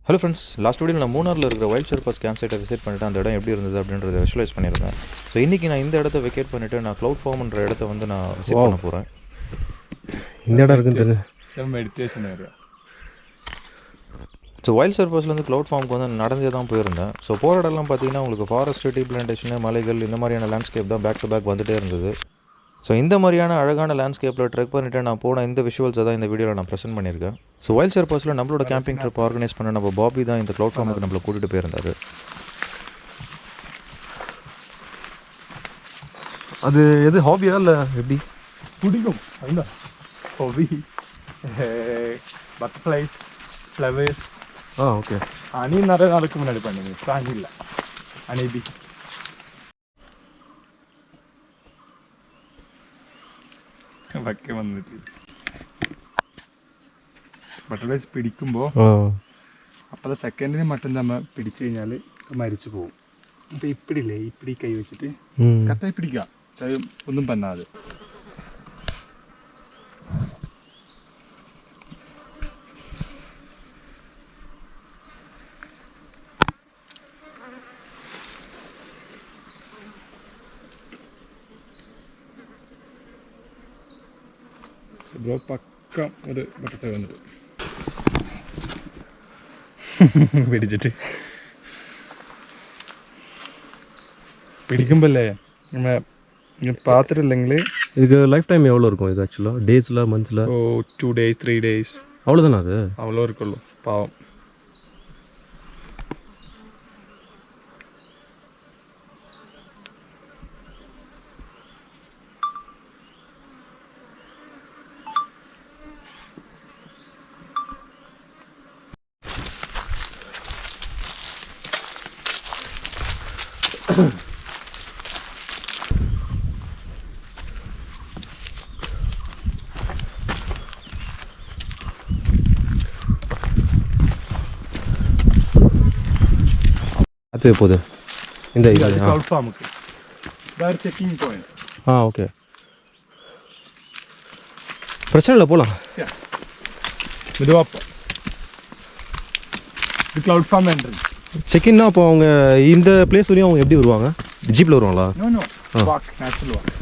Hello friends, last வீடியோவில் நான் மூணாரில் இருக்கிற வைல்ட் ஷெர்பாஸ் கேம்ப் சைட்டை விசிட் பண்ணிவிட்டு அந்த இடம் எப்படி இருந்தது அப்படின்றத விஷுவலைஸ் பண்ணியிருந்தேன். ஸோ இன்றைக்கி நான் இந்த இடத்த வெக்கேட் பண்ணிவிட்டு நான் க்ளவுட் ஃபார்ம்ன்ற இடத்த வந்து நான் விசிட் பண்ண போகிறேன். இந்த இடம் இருக்குன்றது மெடிடேஷன் ஏரியா. ஸோ வைல்ட் ஷெர்பாஸ்லேருந்து க்ளவுட் ஃபார்முக்கு வந்து நடந்தே தான் போயிருந்தேன். ஸோ போகிற இடம்லாம் பார்த்தீங்கன்னா உங்களுக்கு ஃபாரஸ்ட், டீ பிளான்டேஷன், மலைகள் இந்த மாதிரியான லேண்ட்ஸ்கேப் தான் பேக் டு பேக் வந்துகிட்டே இருந்தது. ஸோ இந்த மாதிரியான அழகான லேண்ட்ஸ்கேப்பில் ட்ரெக் பண்ணிவிட்டு நான் போன இந்த விஷுவல்ஸை தான் இந்த வீடியோவில் நான் ப்ரெசென்ட் பண்ணியிருக்கேன். ஸோ வைல்ட் ஷெர்பாஸில் நம்மளோட கேம்பிங் ட்ரிப் ஆர்கனைஸ் பண்ண நம்ம பாபி தான் இந்த க்ளவுட் ஃபார்முக்கு நம்மளை கூட்டிகிட்டு போயிருந்தார். அது எது ஹாபியா இல்லை எப்படி? பிடிக்கும் அதுதான் ஹாபி. Butterflies, flowers. ஓகே. அணி நிறைய நாளுக்கு முன்னாடி பண்ணுங்க, தாங்கி இல்லை அணிபி. വയ്ക്ക വന്നിട്ട് ബട്ടർഫ്ലൈസ് പിടിക്കുമ്പോൾ അപ്പോൾ സെക്കൻഡിന് മട്ടും നമ്മൾ പിടിച്ചു കഴിഞ്ഞാൽ മരിച്ചു പോകും. അപ്പോൾ ഇപ്പിടില്ലേ, ഇപ്പിടി കൈ വെച്ചിട്ട് കറക്റ്റായി പിടിക്കാം, ഒന്നും പന്നാതെ. ബ്രോ പക്കം ഒരു ബട്ടർഫ്ലൈ വന്നിട്ട് പിടിച്ചിട്ട് പിടിക്കുമ്പോഴല്ലേ நம்ம பார்த்துட்டில்லைங்கள. இதுக்கு லைஃப் டைம் எவ்வளோ இருக்கும் இது ஆக்சுவலாக? டேஸில், மந்த்ஸில்? 2 days 3 days அவ்வளோதானே? அது அவ்வளோ இருக்குள்ளு பாவம். அது போகுது இந்த இது க்ளவுட் ஃபார்முக்கு வேறு செக்கிங் பாயிண்ட். ஓகே, பிரச்சனை இல்லை, போகலாம். மெதுவாக இது க்ளவுட் ஃபார்ம் என்ட்ரன்ஸ். செக்இன்னா அப்போ அவங்க இந்த பிளேஸ் வரையும் அவங்க எப்படி வருவாங்க? ஜீப்பில் வருவாங்களா? No walk, natural walk.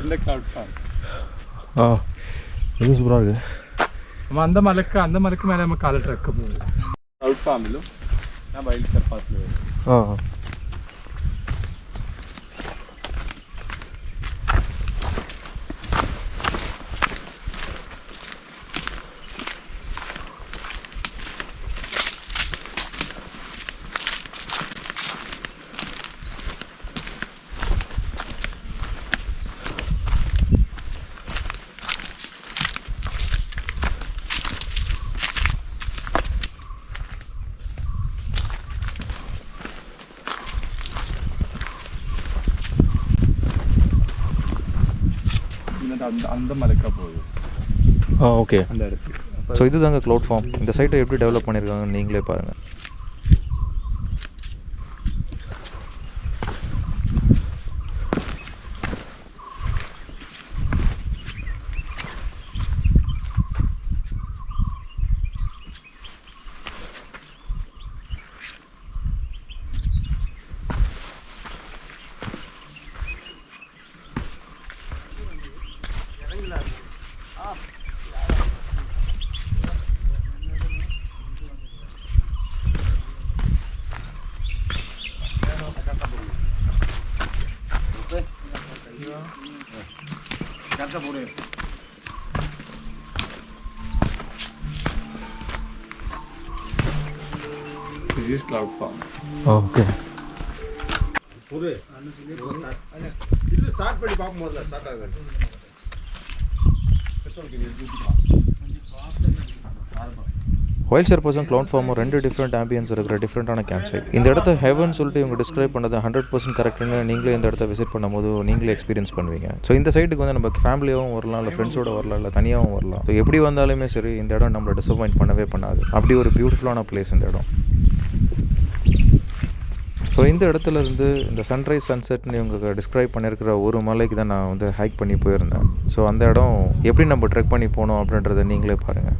இந்த க்ளவுட் ஃபார்ம் இது சூப்பராக இருக்குது. நம்ம அந்த மலைக்கு மேலே நம்ம காலை ட்ரெக்க போகுது. க்ளவுட் ஃபார்மிலும் நான் வைல்ட் ஷெர்பாஸில் அந்த மலைக்கா போகுது. ஓகே, அந்த இடத்துக்கு. ஸோ இது தாங்க க்ளவுட் ஃபார்ம். இந்த சைட்டை எப்படி டெவலப் பண்ணியிருக்காங்கன்னு நீங்களே பாருங்கள். This is cloud farm. Okay. Start பண்ணி பார்க்கும்போது ஸ்டார்ட் ஆகுது. வைல்ட் சர்பஸும் க்ளவுட் ஃபார்மும் 2 டிஃப்ரெண்ட் ஆம்பியன்ஸ் இருக்கிற டிஃப்ரெண்ட்டான கேம்ப் சைட். இந்த இடத்த ஹெவன் சொல்லிட்டு இவங்க டிஸ்கிரைப் பண்ணது 100% கரெக்ட்னு நீங்களே இந்த இடத்த விசிட் பண்ணும்போது நீங்களே எக்ஸ்பீரியன்ஸ் பண்ணுவீங்க. ஸோ இந்த சைட்டுக்கு வந்து நம்ம ஃபேமிலியாகவும் வரலாம், இல்லை ஃப்ரெண்ட்ஸோட வரலாம், இல்லை தனியாகவும் வரலாம். ஸோ எப்படி வந்தாலுமே சரி இந்த இடம் நம்மளை டிசப்பாயிண்ட் பண்ணவே பண்ணாது. அப்படி ஒரு பியூட்டிஃபுல்லான பிளேஸ் இந்த இடம். ஸோ இந்த இடத்துல இருந்து இந்த சன்ரைஸ் சன்செட்னு இவங்க டிஸ்கிரைப் பண்ணியிருக்கிற ஒரு மலைக்கு தான் நான் வந்து ஹைக் பண்ணி போயிருந்தேன். ஸோ அந்த இடம் எப்படி நம்ம ட்ரெக் பண்ணி போனோம் அப்படின்றத நீங்களே பாருங்கள்.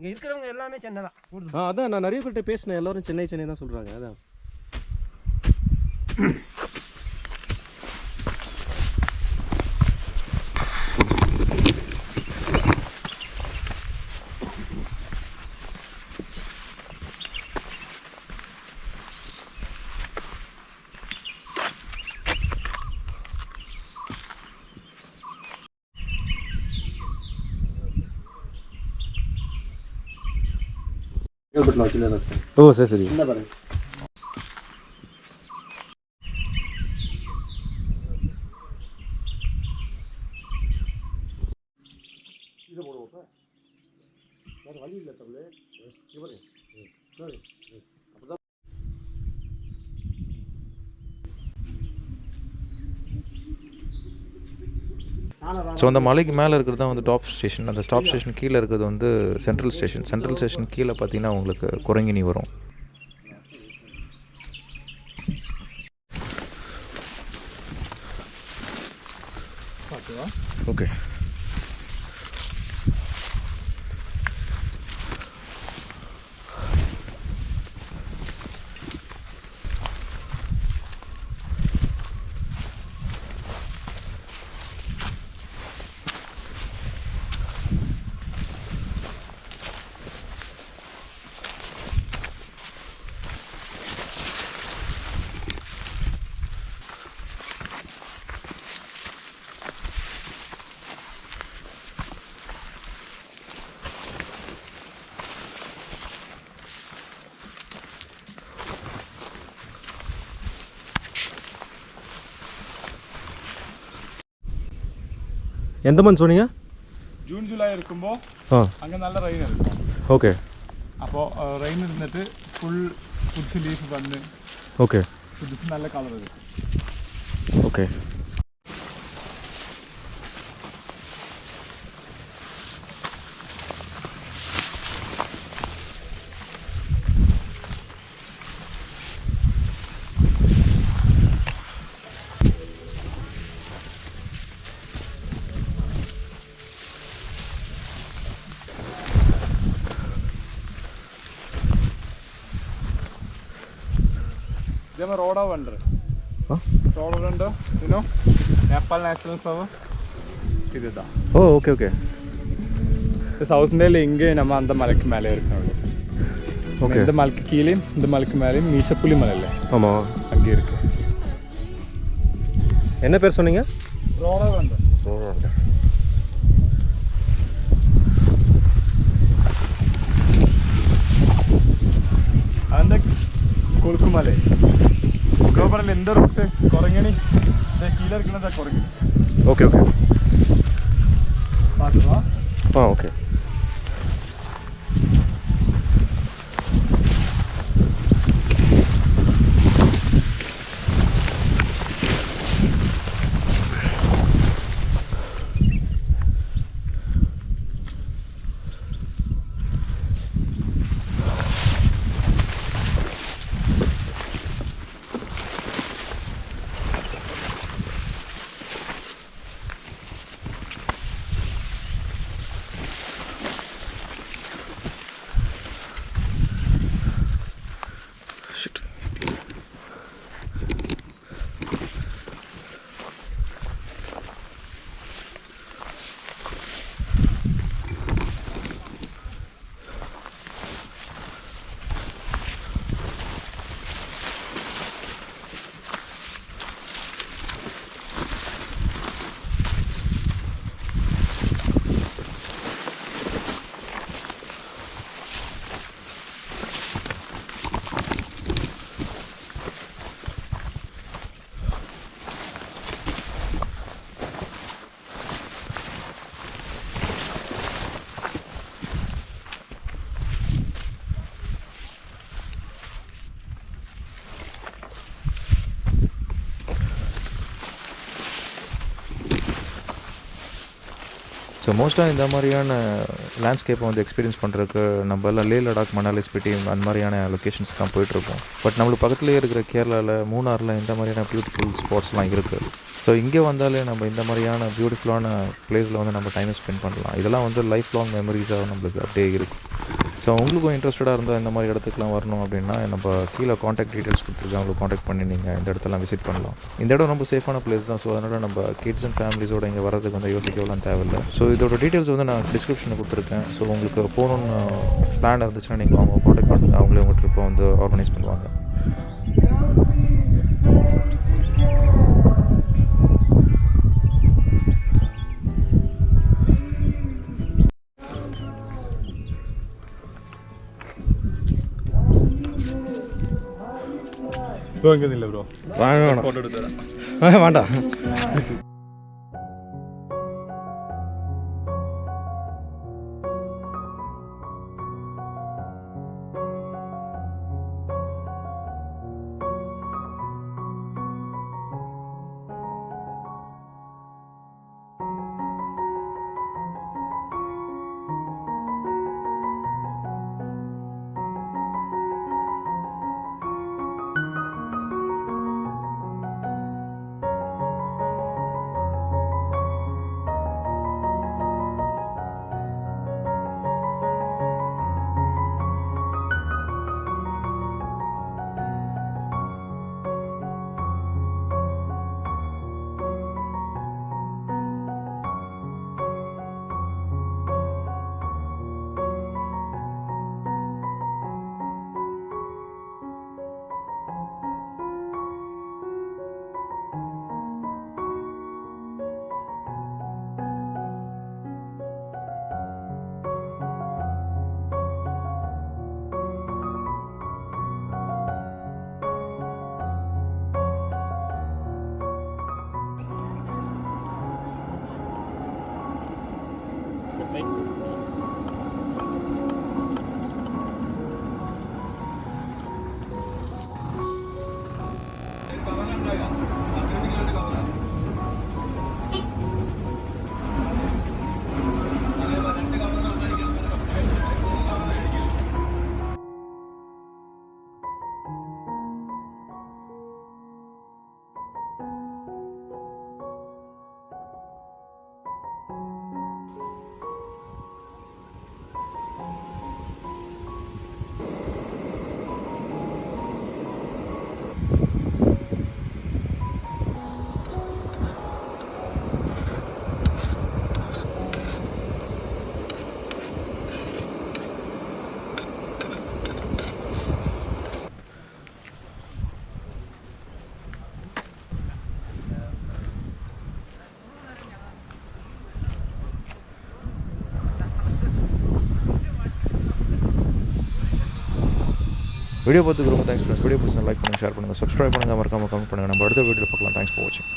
இங்கே இருக்கிறவங்க எல்லாமே சென்னை தான். அதான் நான் நிறைய பேர்கிட்ட பேசினேன், எல்லோரும் சென்னை சென்னை தான் சொல்கிறாங்க. அதான் ஓ சரி சரி. என்ன பாருங்க. இதை போடுவோம் சார். வேறு வழி இல்லை தமிழ். இவரு சரி அப்படிதான். ஸோ அந்த மலைக்கு மேலே இருக்கிறது தான் வந்து டாப் ஸ்டேஷன். அந்த டாப் ஸ்டேஷன் கீழே இருக்கிறது வந்து சென்ட்ரல் ஸ்டேஷன். சென்ட்ரல் ஸ்டேஷன் கீழே பார்த்தீங்கன்னா உங்களுக்கு குரங்கினி வரும். ஓகே. எந்த மந்த் சொன்னீங்க? ജൂൺ ജൂലൈ ഇരിക്കുമ്പോൾ അങ്ങ് നല്ല റെയിൻ ഇരിക്കും. ഓക്കെ. അപ്പോൾ റെയിൻ ഇരുന്നിട്ട് ഫുൾ ഫുഡ്സ് ലീഫ് വന്ന് ഓക്കെ ഫുഡ്സ് നല്ല കളർ ഇരിക്കും. ഓക്കെ. इधर rhododendron rhododendron you know Nepal national flower இதுதா. Oh okay okay. சவுத் இந்தியாவில் எங்கே நம்ம அந்த மலைக்கு மேலே இருக்கணும். ஓகே. இந்த மலைக்கு கீழேயும் இந்த மலைக்கு மேலேயும் மீசப்புலி மலையில். ஆமாம் அங்கே இருக்கு. என்ன பேர் சொன்னீங்க? ரோடோடெண்ட்ர. ரோடோடெண்ட்ர. அந்த കൊളുക്കുമല ഗോപറിൽ എന്താ റൂട്ട് കുറങ്ങണി കീഴ ഇരിക്കുന്നതാ കുറങ്ങി. Okay okay. പാട്ടുവാ. ആ ഓക്കെ. ஸோ மோஸ்ட்டாக இந்த மாதிரியான லேண்ட்ஸ்கேப்பை வந்து எக்ஸ்பீரியன்ஸ் பண்ணுறதுக்கு நம்ம எல்லாம் லே லடாக், மணாலி, ஸ்பிட்டி அந்த மாதிரியான லொக்கேஷன்ஸ் தான் போயிட்டுருக்கோம். பட் நம்மளுக்கு பக்கத்துலேயே இருக்கிற கேரளாவில், மூணாரில் இந்த மாதிரியான பியூட்டிஃபுல் ஸ்பாட்ஸ்லாம் இருக்குது. ஸோ இங்கே வந்தாலே நம்ம இந்த மாதிரியான பியூட்டிஃபுல்லான பிளேஸில் வந்து நம்ம டைமை ஸ்பெண்ட் பண்ணலாம். இதெல்லாம் வந்து லைஃப் லாங் மெமரிஸாக நம்மளுக்கு அப்படியே இருக்கும். ஸோ உங்களுக்கும் இன்ட்ரெஸ்டடாக இருந்தால் இந்த மாதிரி இடத்துக்குலாம் வரணும் அப்படின்னா நம்ம கீழே காண்டாக்ட் டீட்டெயில்ஸ் கொடுத்துருக்கேன், அவங்களுக்கு காண்டாக்ட் பண்ணி நீங்கள் இந்த இடத்தெல்லாம் விசிட் பண்ணலாம். இந்த இடம் ரொம்ப சேஃபான பிளேஸ் தான். ஸோ அதனால் நம்ம கிட்ஸ் அண்ட் ஃபேமிலிஸோட இங்கே வரதுக்கு வந்து யோசிக்கவெல்லாம் தேவையில்லை. ஸோ இதோட டீட்டெயில்ஸ் வந்து நான் டிஸ்கிரிப்ஷனில் கொடுத்துருக்கேன். ஸோ உங்களுக்கு போகணுன்னு பிளான் இருந்துச்சுன்னா நீங்கள் அவங்க காண்டாக்ட் பண்ணுங்கள், அவங்களே உங்கள் ட்ரிப்பை வந்து ஆர்கனைஸ் பண்ணுவாங்க. ப்ரோ இங்கே இல்லை ப்ரோ, வேணாம் ஃபோட்டோ எடுத்து தரேன். வேண்டாம். வீடியோ பார்த்துக்கு ரொம்ப தேங்க்ஸ் ஃப்ரெண்ட்ஸ். வீடியோ பிடிச்சா லைக் பண்ணுங்கள், ஷேர் பண்ணுங்கள், சப்ஸ்கிரைப் பண்ணுங்கள், மறக்காமல் கமெண்ட் பண்ணுங்கள். நம்ம அடுத்த வீடியோவில் பார்க்கலாம். தேங்க்ஸ் ஃபார் வாட்சிங்.